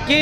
की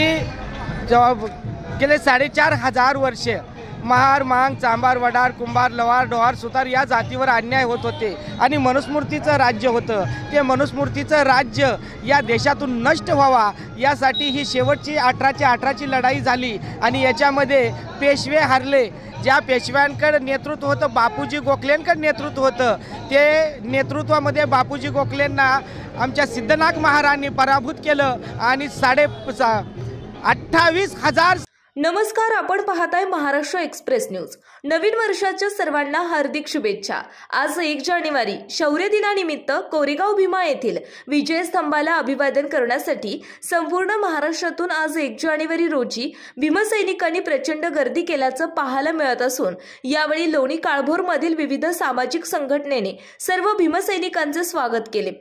गेले 4,500 वर्षे महार, मांग, चांभार, वडार, कुंभार, लवार, डोहार, सुतार या जातीवर अन्याय होत होते आणि मनुस्मृतीचं राज्य होतं. ते मनुस्मृतीचं राज्य या देशातून नष्ट व्हावा यासाठी ही शेवटची 18ची लढाई झाली आणि याच्यामध्ये पेशवे हारले. ज्या पेशव्यांकडे नेतृत्व होतं बापूजी गोखलेंकडे नेतृत्व होतं, ते नेतृत्वामध्ये बापूजी गोखलेंना आमच्या सिद्धनाथ महाराजांनी पराभूत केलं आणि 28,000. नमस्कार, आपण पाहताय महाराष्ट्र एक्सप्रेस न्यूज. नवीन वर्षाच्या सर्वांना हार्दिक शुभेच्छा. आज 1 जानेवारी शौर्य दिनानिमित्त कोरेगाव भीमा येथील विजयस्तंभाला अभिवादन करण्यासाठी संपूर्ण महाराष्ट्रातून आज 1 जानेवारी रोजी भीमसैनिकांनी प्रचंड गर्दी केल्याचं पाहायला मिळत असून यावेळी लोणी काळभोरमधील विविध सामाजिक संघटनेने सर्व भीमसैनिकांचे स्वागत केले.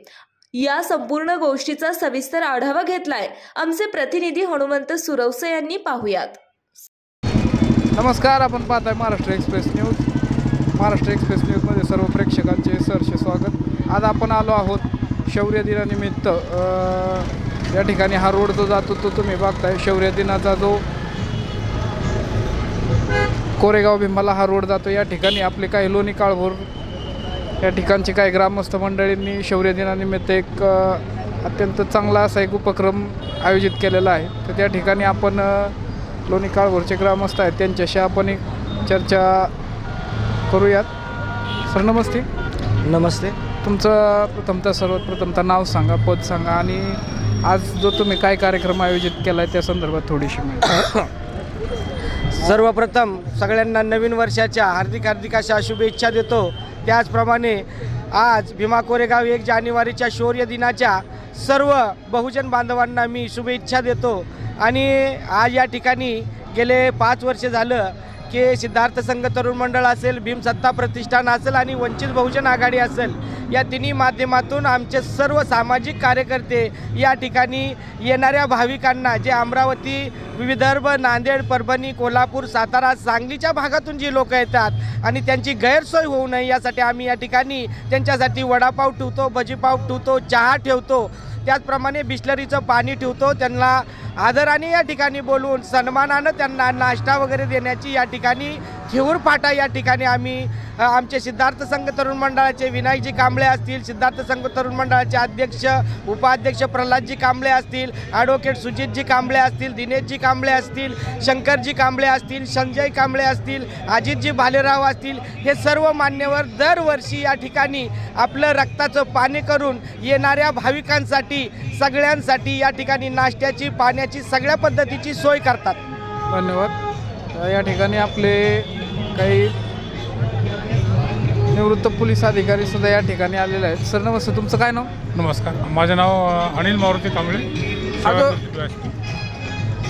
या संपूर्ण गोष्टीचा सविस्तर आढावा घेतलाय आमचे प्रतिनिधी हनुमंत सुरवसे यांनी. पाहुयात. नमस्कार, आपण पाहताय Maharashtra express news. Maharashtra express न्यूजमध्ये सर्व प्रेक्षकांचे सहर्ष स्वागत. आज आपण आलो आहोत शौर्य दिनानिमित्त. या ठिकाणी हा रोड जो जातो तो तुम्ही बघताय. शौर्य दिनाचा जो कोरेगाव भीमाला हा रोड जातो, या ठिकाणी आपले काही लोणी काळभोर या ठिकाणचे काही ग्रामस्थ मंडळींनी शौर्य दिनानिमित्त एक अत्यंत चांगला असा एक उपक्रम आयोजित केलेला आहे. तर त्या ठिकाणी आपण लोणी काळभोरचे ग्रामस्थ आहेत, त्यांच्याशी आपण एक चर्चा करूयात. सर नमस्ते. नमस्ते. तुमचं सर्वात प्रथमतः नाव सांगा, पद सांगा आणि आज जो तुम्ही काय कार्यक्रम आयोजित केला आहे त्या संदर्भात थोडीशी माहिती. सर्वप्रथम सगळ्यांना नवीन वर्षाच्या हार्दिक अशा शुभेच्छा देतो. त्याचप्रमाणे आज भीमा कोरेगाव 1 जानेवारीच्या शौर्य दिनाच्या सर्व बहुजन बांधवांना मी शुभेच्छा देतो. आणि आज या ठिकाणी गेले 5 वर्ष झालं की सिद्धार्थ संघ तरुण मंडळ असेल, भीमसत्ता प्रतिष्ठान असेल आणि वंचित बहुजन आघाडी असेल, या तिन्ही माध्यमातून आमचे सर्व सामाजिक कार्यकर्ते या ठिकाणी येणाऱ्या भाविकांना, जे अमरावती, विदर्भ, नांदेड, परभणी, कोल्हापूर, सातारा, सांगलीच्या भागातून जी लोक येतात आणि त्यांची गैरसोय होऊ नये यासाठी आम्ही या ठिकाणी त्यांच्यासाठी वडापाव ठेवतो, भजीपाव ठेवतो, चहा ठेवतो, त्याचप्रमाणे बिस्लरीचं पाणी ठेवतो. त्यांना आदराने या ठिकाणी बोलवून सन्मानानं त्यांना नाश्ता वगैरे देण्याची या ठिकाणी ठेऊर फाटा या ठिकाणी आम्ही आमचे सिद्धार्थ संघ तरुण मंडळाचे विनायकजी कांबळे असतील, सिद्धार्थ संघ तरुण मंडळाचे अध्यक्ष उपाध्यक्ष प्रल्हादजी कांबळे असतील, ॲडव्होकेट सुजितजी कांबळे असतील, दिनेशजी कांबळे असतील, शंकरजी कांबळे असतील, संजय कांबळे असतील, अजितजी भालेराव असतील, हे सर्व मान्यवर दरवर्षी या ठिकाणी आपलं रक्ताचं पाणी करून येणाऱ्या भाविकांसाठी सगळ्यांसाठी या ठिकाणी नाश्त्याची, पाण्याची, सगळ्या पद्धतीची सोय करतात. धन्यवाद. या ठिकाणी आपले काही निवृत्त पोलीस अधिकारी सुद्धा या ठिकाणी आलेले आहेत. सर नमस्ते, तुमचं काय नाव? नमस्कार, माझं नाव अनिल मारुती कांबळे.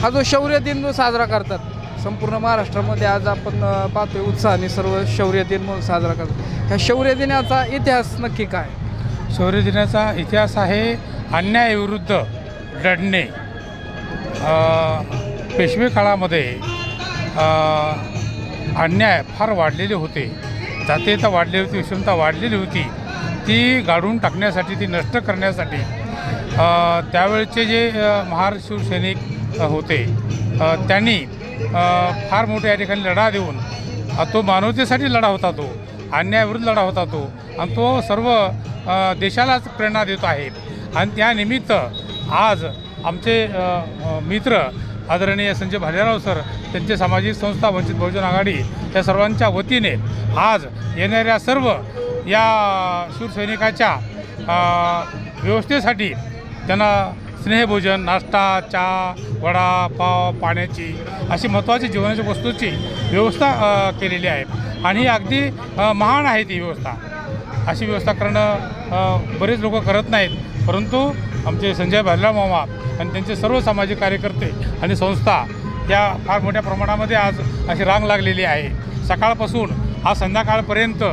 हा जो शौर्य दिन जो साजरा करतात संपूर्ण महाराष्ट्रामध्ये, आज आपण पाहतोय उत्साहाने सर्व शौर्य दिन म्हणून साजरा करतात. ह्या शौर्य दिनाचा इतिहास नक्की काय? शौर्य दिनाचा इतिहास आहे अन्यायाविरुद्ध लढणे. पेशवे काळामध्ये अन्याय फार वाढलेले होते, जातीयता वाढली होती, विषमता वाढलेली होती. ती गाडून टाकण्यासाठी, ती नष्ट करण्यासाठी त्यावेळचे जे महार शिवसैनिक होते त्यांनी फार मोठ्या या ठिकाणी लढा देऊन, तो मानवतेसाठी लढा होता, तो अन्यायाविरुद्ध लढा होता तो, आणि तो सर्व देशालाच प्रेरणा देत आहे. आणि त्यानिमित्त आज आमचे मित्र आदरणीय संजय भालेराव सर, त्यांचे सामाजिक संस्था वंचित बहुजन आघाडी या सर्वांच्या वतीने आज येणाऱ्या सर्व या शिवसैनिकाच्या व्यवस्थेसाठी त्यांना स्नेहभोजन, नाश्ता, चहा, वडा पाव, पाण्याची अशी महत्त्वाची जीवनाच्या वस्तूची व्यवस्था केलेली आहे. आणि ही अगदी महान आहे ती व्यवस्था. अशी व्यवस्था करणं बरेच लोक करत नाहीत, परंतु आमचे संजय भालेराव मामा आणि त्यांचे सर्व सामाजिक कार्यकर्ते आणि संस्था या फार मोठ्या प्रमाणामध्ये आज अशी रांग लागलेली आहे. सकाळपासून आज संध्याकाळपर्यंत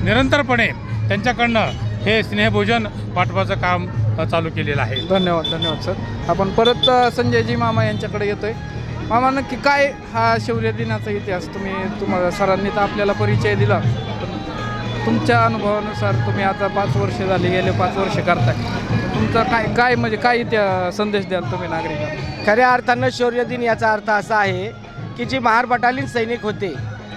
निरंतरपणे त्यांच्याकडनं हे स्नेहभोजन वाटपाचं काम चालू केलेलं आहे. धन्यवाद सर. आपण परत संजयजी मामा यांच्याकडे येतोय. मामा, नक्की काय हा शौर्य दिनाचा इतिहास? तुम्हाला सरांनी तर आपल्याला परिचय दिला, तुमच्या अनुभवानुसार तुम्ही आता 5 वर्ष झाली, गेले 5 वर्ष करताय, तुमचा काय म्हणजे काय त्या संदेश द्याल तुम्ही नागरिकांना? खऱ्या अर्थानं शौर्य दिन याचा अर्थ असा आहे की जे महार बटालियन सैनिक होते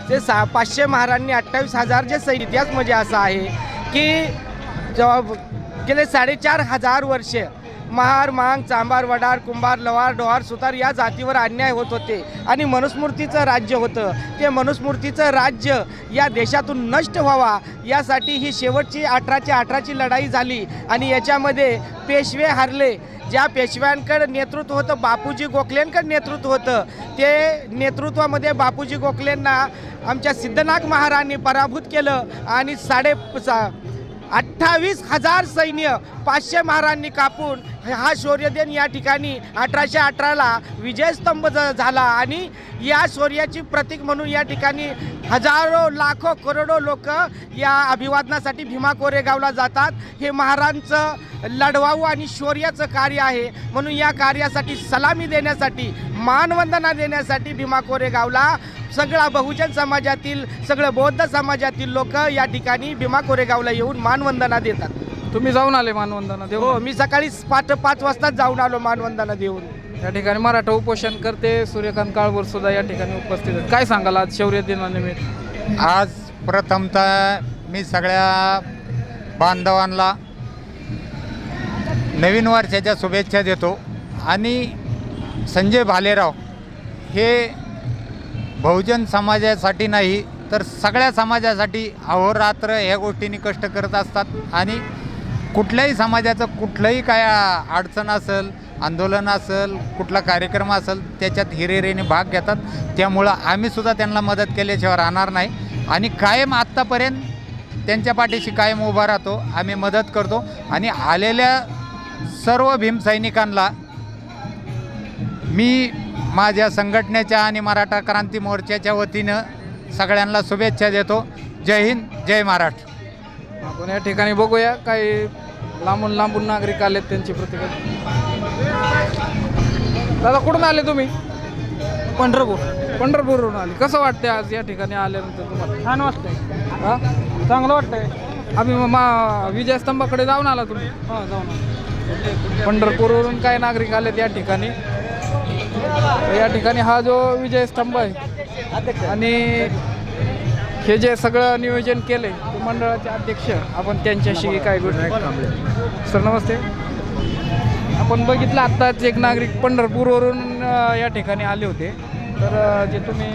ते 500 महारांनी 28,000 जे सैनिक, त्याच म्हणजे असं आहे की जेव्हा गेले 4,500 वर्ष महार, मांग, चांभार, वडार, कुंभार, लवार, डोहार, सुतार या जातीवर अन्याय होत होते आणि मनुस्मृतीचं राज्य होतं. ते मनुस्मृतीचं राज्य या देशातून नष्ट व्हावा यासाठी ही शेवटची 18ची लढाई झाली आणि याच्यामध्ये पेशवे हारले. ज्या पेशव्यांकडे नेतृत्व होतं, बापूजी गोखलेंकडे नेतृत्व होतं, ते नेतृत्वामध्ये बापूजी गोखलेंना आमच्या सिद्धनाथ महाराजांनी पराभूत केलं आणि 28,000 सैन्य 500 महारांनी कापून हा शौर्यदिन या ठिकाणी 1818ला विजयस्तंभ झाला आणि या शौर्याची प्रतीक म्हणून या ठिकाणी हजारो, लाखो, करोडो लोक या अभिवादनासाठी भीमा कोरेगावला जातात. हे महाराजांचं लढवाऊ आणि शौर्याचं कार्य आहे. म्हणून या कार्यासाठी सलामी देण्यासाठी, मानवंदना देण्यासाठी भीमा कोरेगावला सगळा बहुजन समाजातील, सगळं बौद्ध समाजातील लोक या ठिकाणी भीमा कोरेगावला येऊन मानवंदना देतात. तुम्ही जाऊन आले मानवंदना देऊन? हो, मी सकाळी 5 वाजता जाऊन आलो मानवंदना देऊन. या ठिकाणी मराठा उपोषण करते सूर्यकांत काळभोर सुद्धा या ठिकाणी उपस्थित आहेत. काय सांगाल आज शौर्य दिनानिमित्त? आज प्रथमतः मी सगळ्या बांधवांना नवीन वर्षाच्या शुभेच्छा देतो आणि संजय भालेराव हे बहुजन समाजासाठी नाही तर सगळ्या समाजासाठी अहोरात्र ह्या गोष्टींनी कष्ट करत असतात आणि कुठल्याही समाजाचं कुठलंही काय अडचण असेल, आंदोलन असेल, कुठला कार्यक्रम असेल त्याच्यात हिरिरीने भाग घेतात. त्यामुळं आम्हीसुद्धा त्यांना मदत केल्याशिवाय राहणार नाही आणि कायम आत्तापर्यंत त्यांच्या पाठीशी कायम उभा राहतो. आम्ही मदत करतो आणि आलेल्या सर्व भीमसैनिकांना मी माझ्या संघटनेच्या आणि मराठा क्रांती मोर्चाच्या वतीनं सगळ्यांना शुभेच्छा देतो. जय हिंद, जय महाराष्ट्र. आपण या ठिकाणी बघूया काही लांबून नागरिक आलेत, त्यांची प्रतिक्रिया. दादा कुठून आले तुम्ही? पंढरपूरवरून आले. कसं वाटतंय आज या ठिकाणी आल्यानंतर तुम्हाला? छान वाटतंय. हां, चांगलं वाटतंय. आम्ही विजयस्तंभाकडे जाऊन आला तुम्ही? हां, जाऊन. पंढरपूरवरून काय नागरिक आलेत या ठिकाणी. या ठिकाणी हा जो विजयस्तंभ आहे आणि हे जे सगळं नियोजन केलं आहे ते मंडळाचे अध्यक्ष, आपण त्यांच्याशी काय गोष्टी. सर नमस्ते. आपण बघितलं आत्ताच एक नागरिक पंढरपूरवरून या ठिकाणी आले होते, तर जे तुम्ही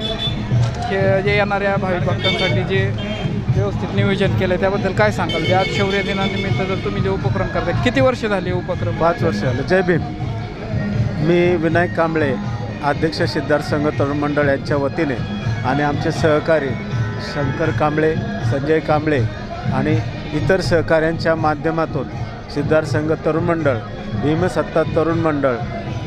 जे येणाऱ्या भाविक भक्तांसाठी जे व्यवस्थित नियोजन केलं आहे त्याबद्दल काय सांगाल? आज शौर्य दिनानिमित्त जर तुम्ही जे उपक्रम करताय, किती वर्ष झाले उपक्रम? 5 वर्ष झाले. जय भीम. मी विनायक कांबळे, अध्यक्ष सिद्धार्थ संघ तरुण मंडळ यांच्या वतीने आणि आमचे सहकारी शंकर कांबळे, संजय कांबळे आणि इतर सहकाऱ्यांच्या माध्यमातून सिद्धार्थ संघ तरुण मंडळ, भीमसत्ता तरुण मंडळ,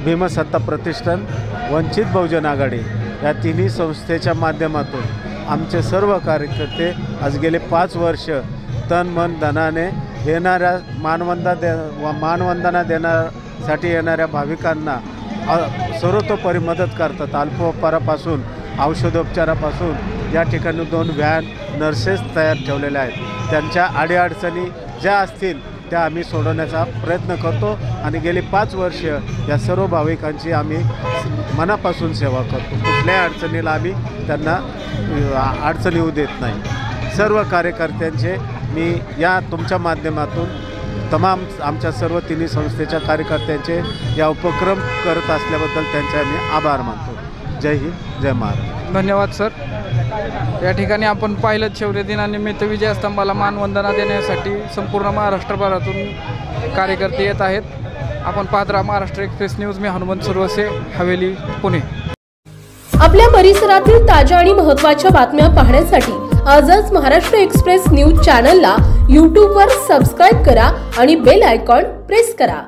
भीमसत्ता प्रतिष्ठान, वंचित बहुजन आघाडी या तिन्ही संस्थेच्या माध्यमातून आमचे सर्व कार्यकर्ते आज गेले 5 वर्ष तन मन धनाने येणाऱ्या मानवंदना देण्यासाठी येणाऱ्या भाविकांना सर्वतोपरी मदत करतात. अल्पोपहारापासून औषधोपचारापासून या ठिकाणी 2 व्हॅन नर्सेस तयार ठेवलेल्या आहेत. त्यांच्या अडीअडचणी ज्या असतील त्या आम्ही सोडवण्याचा प्रयत्न करतो आणि गेली 5 वर्ष या सर्व भाविकांची आम्ही मनापासून सेवा करतो. कुठल्याही अडचणीला आम्ही त्यांना अडचण येऊ देत नाही. सर्व कार्यकर्त्यांचे मी या तुमच्या माध्यमातून तमाम आमच्या सर्व तिन्ही संस्थेच्या कार्यकर्त्यांचे या उपक्रम करत असल्याबद्दल त्यांचे आम्ही आभार मानतो. जय हिंद, जय महाराष्ट्र. धन्यवाद सर. या ठिकाणी आपण पाहिलं शौर्य दिनानिमित्त विजयस्तंभाला मानवंदना देण्यासाठी संपूर्ण महाराष्ट्रभरातून कार्यकर्ते येत आहेत. आपण पाहत राहा महाराष्ट्र एक्सप्रेस न्यूज. मी हनुमंत सुरवसे, हवेली, पुणे. आपल्या परिसरातील ताज्या आणि महत्त्वाच्या बातम्या पाहण्यासाठी आजच महाराष्ट्र एक्सप्रेस न्यूज चॅनलला YouTube वर सबस्क्राईब करा आणि बेल आयकॉन प्रेस करा.